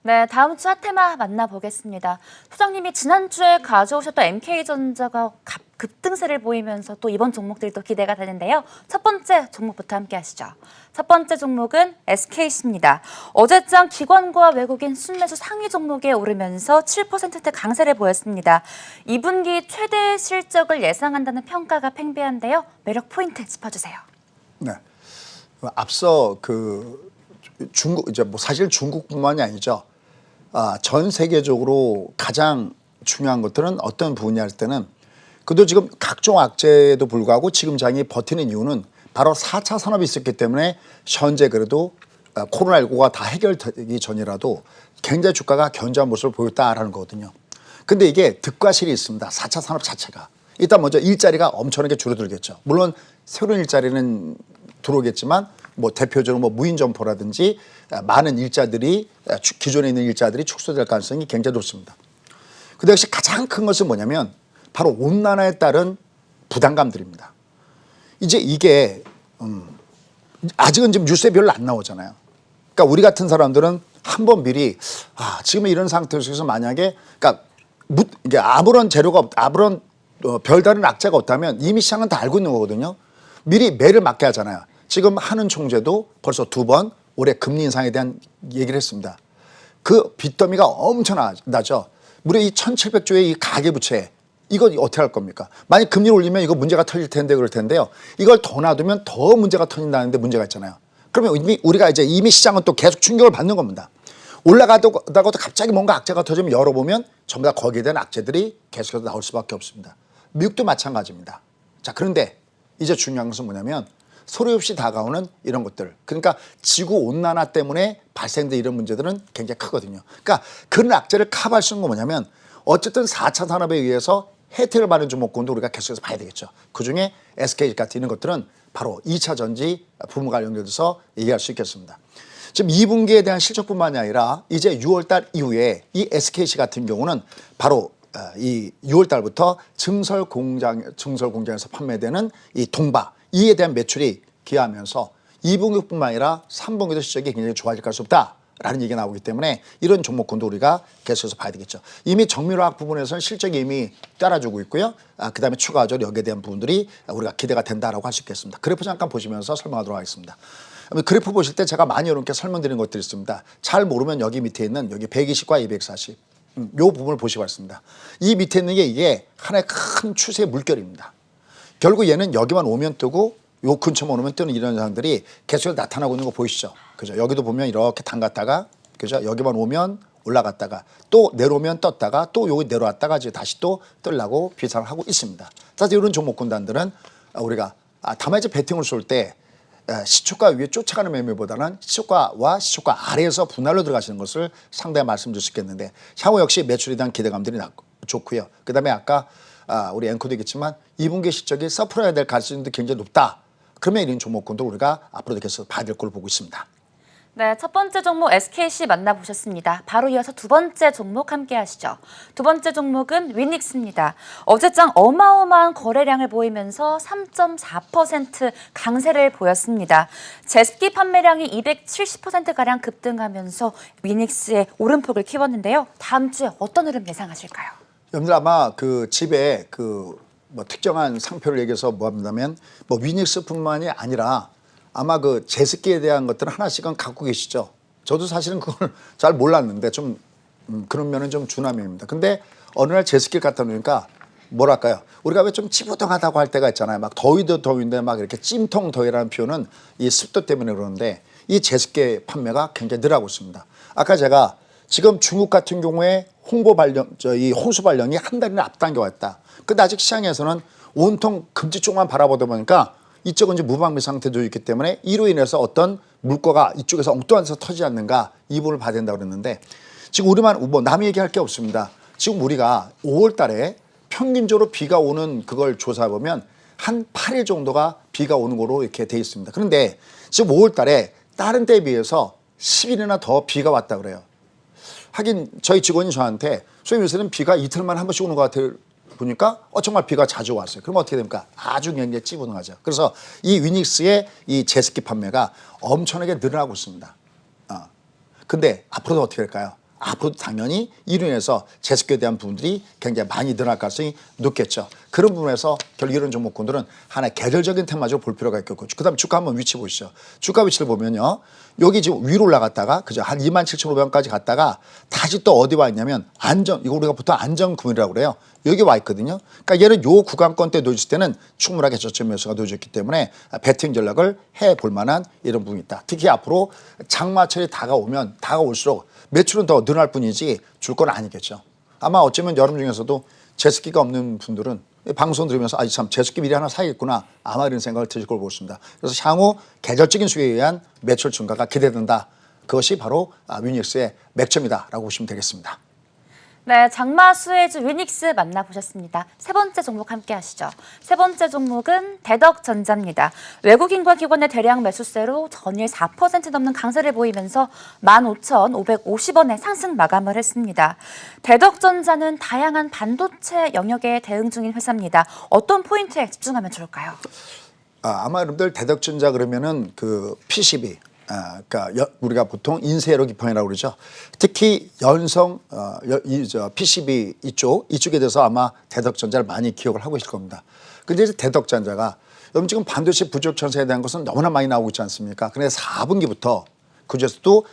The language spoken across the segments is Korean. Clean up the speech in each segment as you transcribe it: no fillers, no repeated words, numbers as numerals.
네, 다음 주 핫테마 만나보겠습니다. 소장님이 지난주에 가져오셨던 MK전자가 급등세를 보이면서 또 이번 종목들도 기대가 되는데요. 첫 번째 종목부터 함께 하시죠. 첫 번째 종목은 SKC입니다. 어제장 기관과 외국인 순매수 상위 종목에 오르면서 7%대 강세를 보였습니다. 2분기 최대 실적을 예상한다는 평가가 팽배한데요. 매력 포인트 짚어주세요. 네, 앞서 중국 이제 사실 중국뿐만이 아니죠. 전 세계적으로 가장 중요한 것들은 어떤 부분이냐 할 때는 그래도 지금 각종 악재에도 불구하고 지금 장이 버티는 이유는 바로 4차 산업이 있었기 때문에 현재 그래도 코로나19가 다 해결되기 전이라도 굉장히 주가가 견조한 모습을 보였다라는 거거든요. 근데 이게 득과 실이 있습니다. 4차 산업 자체가. 일단 먼저 일자리가 엄청나게 줄어들겠죠. 물론 새로운 일자리는 들어오겠지만 뭐 대표적으로 뭐 무인 점포라든지 많은 일자들이 기존에 있는 일자들이 축소될 가능성이 굉장히 높습니다. 근데 역시 가장 큰 것은 뭐냐면 바로 온난화에 따른 부담감들입니다. 이제 이게 아직은 지금 뉴스에 별로 안 나오잖아요. 그러니까 우리 같은 사람들은 한번 미리 지금 이런 상태 속에서 만약에 그러니까 이게 아무런 재료가 아무런 별다른 악재가 없다면 이미 시장은 다 알고 있는 거거든요. 미리 매를 맞게 하잖아요. 지금 한은 총재도 벌써 2번 올해 금리 인상에 대한 얘기를 했습니다. 그 빚더미가 엄청나죠. 무려 이 1,700조의 이 가계부채 이거 어떻게 할 겁니까? 만약 금리를 올리면 이거 문제가 터질 텐데 그럴 텐데요. 이걸 더 놔두면 더 문제가 터진다는데 문제가 있잖아요. 그러면 우리가 이미 시장은 또 계속 충격을 받는 겁니다. 올라가다가도 갑자기 뭔가 악재가 터지면 열어보면 전부 다 거기에 대한 악재들이 계속해서 나올 수밖에 없습니다. 미국도 마찬가지입니다. 자, 그런데 이제 중요한 것은 뭐냐면 소리 없이 다가오는 이런 것들. 그러니까 지구온난화 때문에 발생된 이런 문제들은 굉장히 크거든요. 그러니까 그런 악재를 커버할 수 있는 건 뭐냐면 어쨌든 4차 산업에 의해서 혜택을 받는 종목군도 우리가 계속해서 봐야 되겠죠. 그중에 SK 같은 이런 것들은 바로 2차 전지 부분과 연결돼서 얘기할 수 있겠습니다. 지금 2분기에 대한 실적뿐만이 아니라 이제 6월달 이후에 이 SKC 같은 경우는 바로 이 6월달부터 증설 공장에서 판매되는 이 동바 이에 대한 매출이 기하면서 2분기뿐만 아니라 3분기도 실적이 굉장히 좋아질 수 없다라는 얘기가 나오기 때문에 이런 종목군도 우리가 계속해서 봐야 되겠죠. 이미 정밀화학 부분에서는 실적이 이미 따라주고 있고요. 그다음에 추가적으로 여기에 대한 부분들이 우리가 기대가 된다라고 할 수 있겠습니다. 그래프 잠깐 보시면서 설명하도록 하겠습니다. 그래프 보실 때 제가 많이 이렇게 설명드리는 것들이 있습니다. 잘 모르면 여기 밑에 있는 여기 120과 240 요 부분을 보시기 바랍니다. 이 밑에 있는 게 이게 하나의 큰 추세의 물결입니다. 결국 얘는 여기만 오면 뜨고 요 근처만 오면 뜨는 이런 현상들이 계속 나타나고 있는 거 보이시죠? 그죠? 여기도 보면 이렇게 담갔다가 그죠? 여기만 오면 올라갔다가 또 내려오면 떴다가 또 여기 내려왔다가 이제 다시 또 뜨려고 비상을 하고 있습니다. 사실 이런 종목군단들은 우리가 다만 이제 배팅을 쏠 때 시초가 위에 쫓아가는 매매보다는 시초가와 시초가 아래에서 분할로 들어가시는 것을 상당히 말씀드릴 수 있겠는데 향후 역시 매출에 대한 기대감들이 좋고요. 그다음에 아까 우리 앵커도 얘기했지만 2분기 실적이 서프라야 될 가능성도 굉장히 높다. 그러면 이런 종목군도 우리가 앞으로도 계속 봐야 될 걸로 보고 있습니다. 네, 첫 번째 종목 SKC 만나보셨습니다. 바로 이어서 두 번째 종목 함께 하시죠. 두 번째 종목은 위닉스입니다. 어제장 어마어마한 거래량을 보이면서 3.4% 강세를 보였습니다. 제습기 판매량이 270%가량 급등하면서 위닉스의 오름폭을 키웠는데요. 다음 주에 어떤 흐름 예상하실까요? 여러분들 아마 그 집에 뭐 특정한 상표를 얘기해서 뭐 한다면 뭐 위닉스뿐만이 아니라 아마 그 제습기에 대한 것들은 하나씩은 갖고 계시죠. 저도 사실은 그걸 잘 몰랐는데 좀 그런 면은 좀 주남입니다. 근데 어느 날 제습기를 갖다 놓으니까 뭐랄까요? 우리가 왜 좀 찌뿌둥하다고 할 때가 있잖아요. 막 더위도 더위인데 막 이렇게 찜통 더위라는 표현은 이 습도 때문에 그러는데 이 제습기 판매가 굉장히 늘어나고 있습니다. 아까 제가 지금 중국 같은 경우에 이 홍수 발령이 한 달이나 앞당겨 왔다. 근데 아직 시장에서는 온통 금지 쪽만 바라보다 보니까 이쪽은 이제 무방비 상태도 있기 때문에 이로 인해서 어떤 물꼬가 이쪽에서 엉뚱한 데서 터지지 않는가 이 부분을 봐야 된다고 그랬는데 지금 우리만 뭐 남이 얘기할 게 없습니다. 지금 우리가 5월 달에 평균적으로 비가 오는 그걸 조사해 보면 한 8일 정도가 비가 오는 거로 이렇게 돼 있습니다. 그런데 지금 5월 달에 다른 때에 비해서 10일이나 더 비가 왔다 그래요. 하긴 저희 직원이 저한테 선생님 요새는 비가 이틀만 한 번씩 오는 것 같아요. 보니까 정말 비가 자주 왔어요. 그럼 어떻게 됩니까? 아주 굉장히 찌부둥하죠. 그래서 이 위닉스의 이 제습기 판매가 엄청나게 늘어나고 있습니다. 근데 앞으로도 어떻게 될까요? 앞으로도 당연히 이로 인해서 제습기에 대한 부분들이 굉장히 많이 늘어날 가능성이 높겠죠. 그런 부분에서 결국 이런 종목군들은 하나의 계절적인 테마적으로 볼 필요가 있겠고, 그다음 주가 한번 위치 보시죠. 주가 위치를 보면요, 여기 지금 위로 올라갔다가 그죠, 한 27,500원까지 갔다가 다시 또 어디 와 있냐면 이거 우리가 보통 안정금이라고 그래요. 여기 와 있거든요. 그러니까 얘는 요 구간권 때 놓였을 때는 충분하게 저점 매수가 놓여졌기 때문에 배팅 전략을 해볼 만한 이런 부분이 있다. 특히 앞으로 장마철이 다가올수록 매출은 더 늘어날 뿐이지 줄 건 아니겠죠. 아마 어쩌면 여러분 중에서도 제습기가 없는 분들은 방송 들으면서 참 제습기 미리 하나 사야겠구나, 아마 이런 생각을 드실 걸 보겠습니다. 그래서 향후 계절적인 수요에 의한 매출 증가가 기대된다. 그것이 바로 위닉스의 맥점이다라고 보시면 되겠습니다. 네, 장마 수혜주 위닉스 만나보셨습니다. 세 번째 종목 함께 하시죠. 세 번째 종목은 대덕전자입니다. 외국인과 기관의 대량 매수세로 전일 4% 넘는 강세를 보이면서 15,550원에 상승 마감을 했습니다. 대덕전자는 다양한 반도체 영역에 대응 중인 회사입니다. 어떤 포인트에 집중하면 좋을까요? 아마 여러분들 대덕전자 그러면은 그 PCB, 그러니까 우리가 보통 인쇄로 기판이라고 그러죠. 특히 연성 PCB 이쪽에 대해서 아마 대덕전자를 많이 기억을 하고 있을 겁니다. 근데 이제 대덕전자가 여러분 지금 반도체 부족 전세에 대한 것은 너무나 많이 나오고 있지 않습니까? 그래서 4분기부터 그중에서도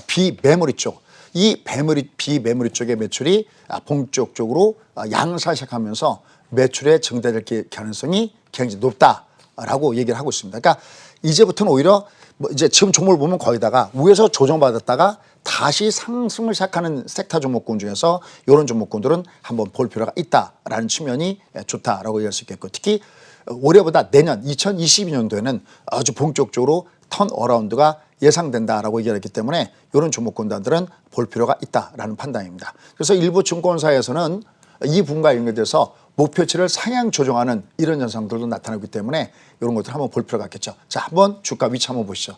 비메모리 쪽, 이 비메모리 쪽의 매출이 본격적으로 양산 시작하면서 매출의 증대될 가능성이 굉장히 높다라고 얘기를 하고 있습니다. 그러니까 이제부터는 오히려 이제 지금 종목을 보면 거기다가 위에서 조정받았다가 다시 상승을 시작하는 섹터 종목군 중에서 이런 종목군들은 한번 볼 필요가 있다라는 측면이 좋다라고 얘기할 수 있겠고, 특히 올해보다 내년 2022년도에는 아주 본격적으로 턴어라운드가 예상된다라고 얘기했기 때문에 이런 종목군들은 볼 필요가 있다라는 판단입니다. 그래서 일부 증권사에서는 이 부분과 연결돼서 목표치를 상향 조정하는 이런 현상들도 나타나기 때문에 이런 것들 한번 볼 필요가 있겠죠. 자, 한번 주가 위치 한번 보시죠.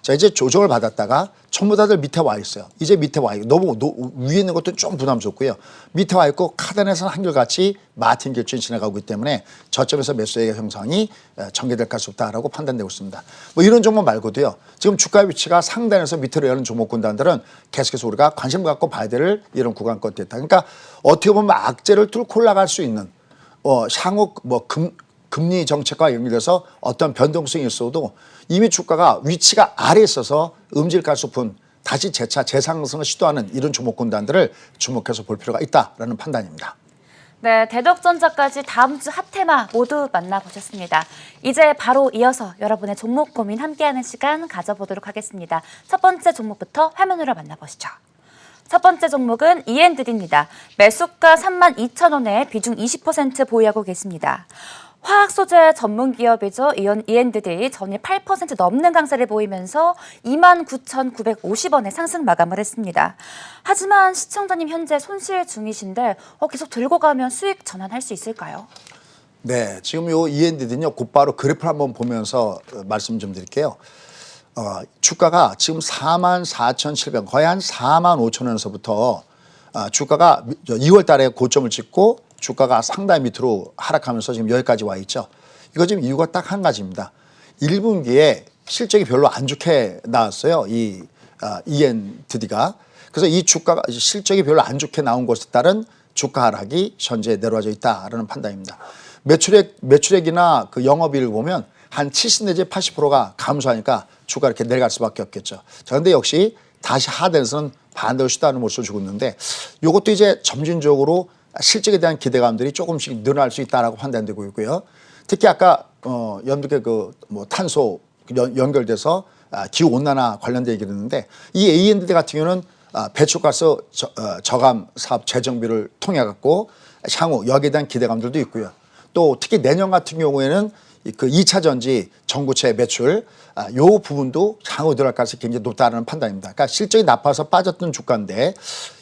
자, 이제 조정을 받았다가 전부 다들 밑에 와 있어요. 이제 밑에 와 있고 너무 위에 있는 것도 좀 부담스럽고요. 밑에 와 있고 카단에서는 한결같이 마틴 결정이 지나가고 있기 때문에 저점에서 매수의 형상이 전개될 가능성이 없다라고 판단되고 있습니다. 뭐 이런 종목 말고도요, 지금 주가 위치가 상단에서 밑으로 여는 종목군단들은 계속해서 우리가 관심 갖고 봐야 될 이런 구간권이 있다. 그러니까 어떻게 보면 악재를 뚫고 올라갈 수 있는 향후 금리 정책과 연결돼서 어떤 변동성이 있어도 이미 주가가 위치가 아래에 있어서 음질갈 높은 다시 재차 재상승을 시도하는 이런 종목군단들을 주목해서 볼 필요가 있다라는 판단입니다. 네, 대덕전자까지 다음 주 핫테마 모두 만나보셨습니다. 이제 바로 이어서 여러분의 종목 고민 함께하는 시간 가져보도록 하겠습니다. 첫 번째 종목부터 화면으로 만나보시죠. 첫 번째 종목은 E&D입니다. 매수가 32,000원에 비중 20% 보유하고 계십니다. 화학 소재 전문 기업이죠. E&D 전일 8% 넘는 강세를 보이면서 29,950원에 상승 마감을 했습니다. 하지만 시청자님 현재 손실 중이신데 계속 들고 가면 수익 전환할 수 있을까요? 네, 지금 요 E&D는요, 곧바로 그래프를 한번 보면서 말씀 좀 드릴게요. 주가가 지금 44,700원, 거의 한 45,000원에서부터 주가가 2월 달에 고점을 찍고 주가가 상당히 밑으로 하락하면서 지금 여기까지 와 있죠. 이거 지금 이유가 딱 한 가지입니다. 1분기에 실적이 별로 안 좋게 나왔어요. 이 E&D가. 그래서 이 주가가 실적이 별로 안 좋게 나온 것에 따른 주가 하락이 현재 내려와져 있다라는 판단입니다. 매출액이나 그 영업이익을 보면 한 70 내지 80%가 감소하니까 주가 이렇게 내려갈 수밖에 없겠죠. 자, 근데 역시 다시 하단에서는 반대로 시도하는 모습을 주고 있는데, 이것도 이제 점진적으로 실적에 대한 기대감들이 조금씩 늘어날 수 있다라고 판단되고 있고요. 특히 아까 연두계 탄소 연결돼서 기후 온난화 관련된 얘기를 했는데, 이 A&D 같은 경우는 배출가스 저감 사업 재정비를 통해 갖고 향후 여기에 대한 기대감들도 있고요. 또 특히 내년 같은 경우에는 그 2차 전지 전구체 매출 요 부분도 향후 늘어날 가능성이 굉장히 높다는 판단입니다. 그러니까 실적이 나빠서 빠졌던 주가인데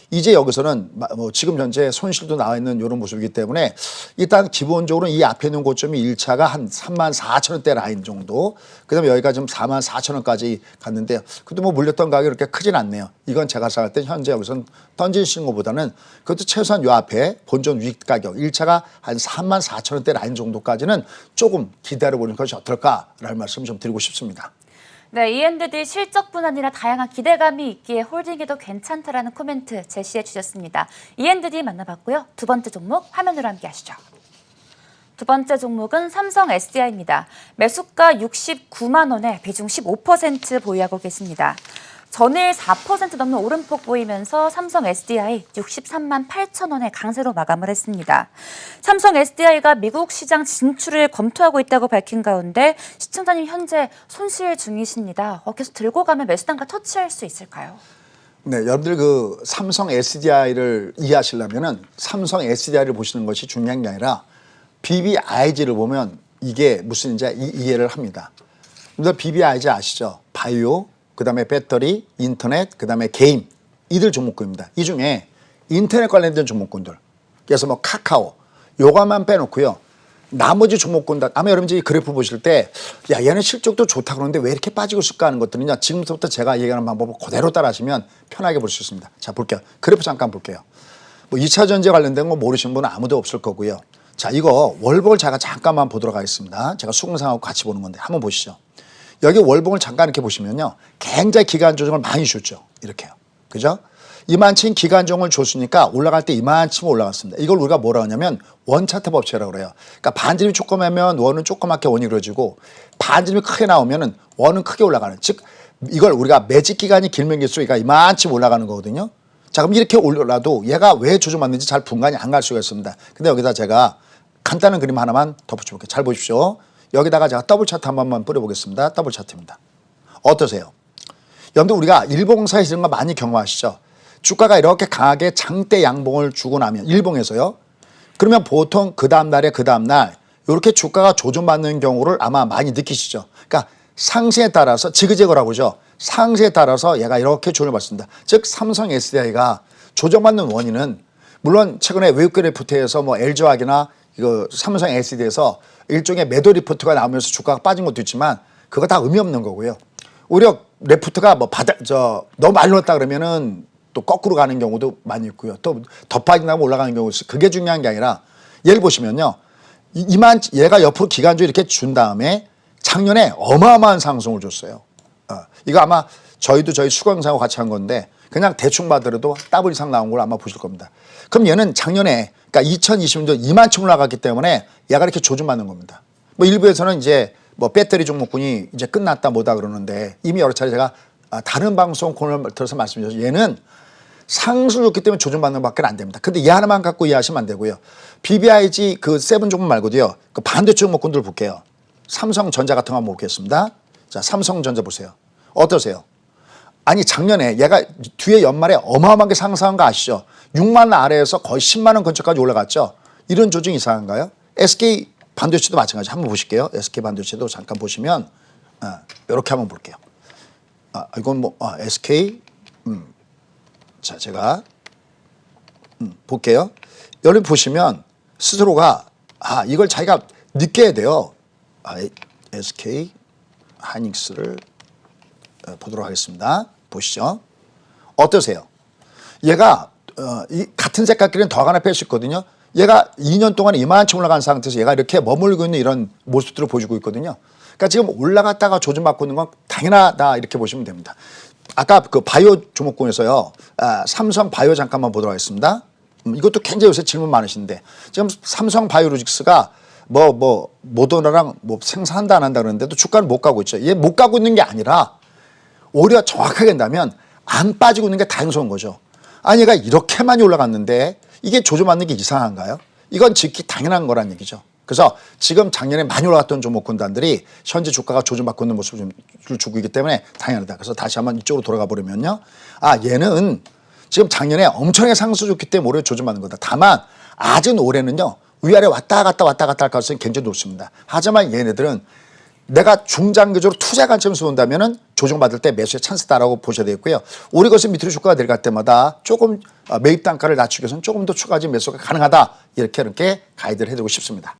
이제 여기서는 지금 현재 손실도 나와 있는 이런 모습이기 때문에 일단 기본적으로 이 앞에 있는 고점이 1차가 한 34,000원대 라인 정도, 그다음에 여기가 지금 44,000원까지 갔는데요. 그래도 물렸던 가격이 그렇게 크진 않네요. 이건 제가 생각할 때 현재 여기서는 던지시는 것보다는 그것도 최소한 요 앞에 본전 위익 가격 1차가 한 34,000원대 라인 정도까지는 조금 기다려보는 것이 어떨까라는 말씀 좀 드리고 싶습니다. 네, E&D 실적뿐 아니라 다양한 기대감이 있기에 홀딩에도 괜찮다라는 코멘트 제시해 주셨습니다. E&D 만나봤고요. 두 번째 종목 화면으로 함께 하시죠. 두 번째 종목은 삼성 SDI입니다. 매수가 69만 원에 비중 15% 보유하고 계십니다. 전일 4% 넘는 오름폭 보이면서 삼성 SDI 63만 8천 원에 강세로 마감을 했습니다. 삼성 SDI가 미국 시장 진출을 검토하고 있다고 밝힌 가운데 시청자님 현재 손실 중이십니다. 계속 들고 가면 매수 단가 터치할 수 있을까요? 네, 여러분들 그 삼성 SDI를 이해하시려면은 삼성 SDI를 보시는 것이 중요한 게 아니라 BBIG를 보면 이게 무슨 이해를 합니다. 여러분들 BBIG 아시죠? 바이오, 그다음에 배터리, 인터넷, 그다음에 게임 이들 종목군입니다. 이 중에 인터넷 관련된 종목군들, 그래서 뭐 카카오 요것만 빼놓고요. 나머지 종목군들 아마 여러분들이 그래프 보실 때 야 얘는 실적도 좋다 그러는데 왜 이렇게 빠지고 있을까 하는 것들은요. 지금부터 제가 얘기하는 방법을 그대로 따라하시면 편하게 볼 수 있습니다. 자 볼게요. 그래프 잠깐 볼게요. 뭐 2차 전지 관련된 거 모르시는 분은 아무도 없을 거고요. 자 이거 월봉을 제가 잠깐만 보도록 하겠습니다. 제가 수공상하고 같이 보는 건데 한번 보시죠. 여기 월봉을 잠깐 이렇게 보시면요. 굉장히 기간 조정을 많이 줬죠. 이렇게요. 그죠? 이만큼 기간 조정을 줬으니까 올라갈 때 이만큼 올라갔습니다. 이걸 우리가 뭐라 하냐면 원차트 법칙이라고 그래요. 그러니까 반지름이 조그마면 원은 조그맣게 원이 그려지고 반지름이 크게 나오면은 원은 크게 올라가는. 즉 이걸 우리가 매직 기간이 길면 길수록 얘가 이만큼 올라가는 거거든요. 자 그럼 이렇게 올라도 얘가 왜 조정받는지 잘 분간이 안 갈 수가 있습니다. 근데 여기다 제가 간단한 그림 하나만 덧붙여볼게요. 잘 보십시오. 여기다가 제가 더블 차트 한 번만 뿌려보겠습니다. 더블 차트입니다. 어떠세요? 여러분들 우리가 일봉사에서 이런 거 많이 경험하시죠? 주가가 이렇게 강하게 장대 양봉을 주고 나면 일봉에서요. 그러면 보통 그 다음날에 그 다음날 이렇게 주가가 조정받는 경우를 아마 많이 느끼시죠? 그러니까 상승에 따라서 지그재그라고 그러죠. 상승에 따라서 얘가 이렇게 조정을 받습니다. 즉 삼성 SDI가 조정받는 원인은 물론 최근에 외국계 리포트에서 뭐 LG화학이나 이거 삼성 SD에서 일종의 매도 리포트가 나오면서 주가가 빠진 것도 있지만 그거 다 의미 없는 거고요. 오히려 리포트가 뭐 너무 많이 올랐다 그러면은 또 거꾸로 가는 경우도 많이 있고요. 또 더 빠진다고 올라가는 경우도 있어요. 그게 중요한 게 아니라 예를 보시면요. 얘가 옆으로 기간주 이렇게 준 다음에 작년에 어마어마한 상승을 줬어요. 이거 아마 저희 수강사하고 같이 한 건데 그냥 대충 봐더라도 더블 이상 나온 걸 아마 보실 겁니다. 그럼 얘는 작년에 그러니까 2020년도 이만큼 올라갔기 때문에 얘가 이렇게 조정받는 겁니다. 뭐 일부에서는 이제 뭐 배터리 종목군이 이제 끝났다 뭐다 그러는데 이미 여러 차례 제가 다른 방송 코너를 들어서 말씀드렸죠. 얘는 상승을 줬기 때문에 조정받는 것밖에 안 됩니다. 근데 얘 하나만 갖고 이해하시면 안 되고요. BBIG 그 세븐 종목 말고도요. 그 반대 종목군들 볼게요. 삼성전자 같은 거 한번 보겠습니다. 자, 삼성전자 보세요. 어떠세요? 아니 작년에 얘가 뒤에 연말에 어마어마하게 상승한 거 아시죠? 6만 원 아래에서 거의 10만 원 근처까지 올라갔죠. 이런 조정이 이상한가요? SK 반도체도 마찬가지. 한번 보실게요. SK 반도체도 잠깐 보시면 이렇게 한번 볼게요. 이건 뭐 SK 자 제가 볼게요. 여기 보시면 스스로가 이걸 자기가 느껴야 돼요. SK 하이닉스를 보도록 하겠습니다. 보시죠. 어떠세요? 얘가 같은 색깔끼리는 더 하나 뺄 수 있거든요. 얘가 2년 동안 이만큼 올라간 상태에서 얘가 이렇게 머물고 있는 이런 모습들을 보여주고 있거든요. 그러니까 지금 올라갔다가 조정받고 있는 건 당연하다 이렇게 보시면 됩니다. 아까 그 바이오 종목군에서요. 삼성 바이오 잠깐만 보도록 하겠습니다. 이것도 굉장히 요새 질문 많으신데 지금 삼성 바이오로직스가 모더나랑 뭐 생산한다 안 한다 그러는데도 주가는 못 가고 있죠. 얘 못 가고 있는 게 아니라 오히려 정확하게 한다면 안 빠지고 있는 게 다행스러운 거죠. 아니 얘가 이렇게 많이 올라갔는데 이게 조정받는 게 이상한가요? 이건 지극히 당연한 거란 얘기죠. 그래서 지금 작년에 많이 올라갔던 종목군단들이 현재 주가가 조정받고 있는 모습을 주고 있기 때문에 당연하다. 그래서 다시 한번 이쪽으로 돌아가 보려면요. 얘는 지금 작년에 엄청나게 상승 줬기 때문에 올해 조정받는 거다. 다만 아직 올해는요. 위아래 왔다 갔다 할 가능성이 굉장히 높습니다. 하지만 얘네들은 내가 중장기적으로 투자 관점에서 본다면은 조정받을 때 매수의 찬스다라고 보셔야 되겠고요. 우리 것은 밑으로 주가가 내려갈 때마다 조금 매입 단가를 낮추기 위해서는 조금 더 추가적인 매수가 가능하다. 이렇게 가이드를 해드리고 싶습니다.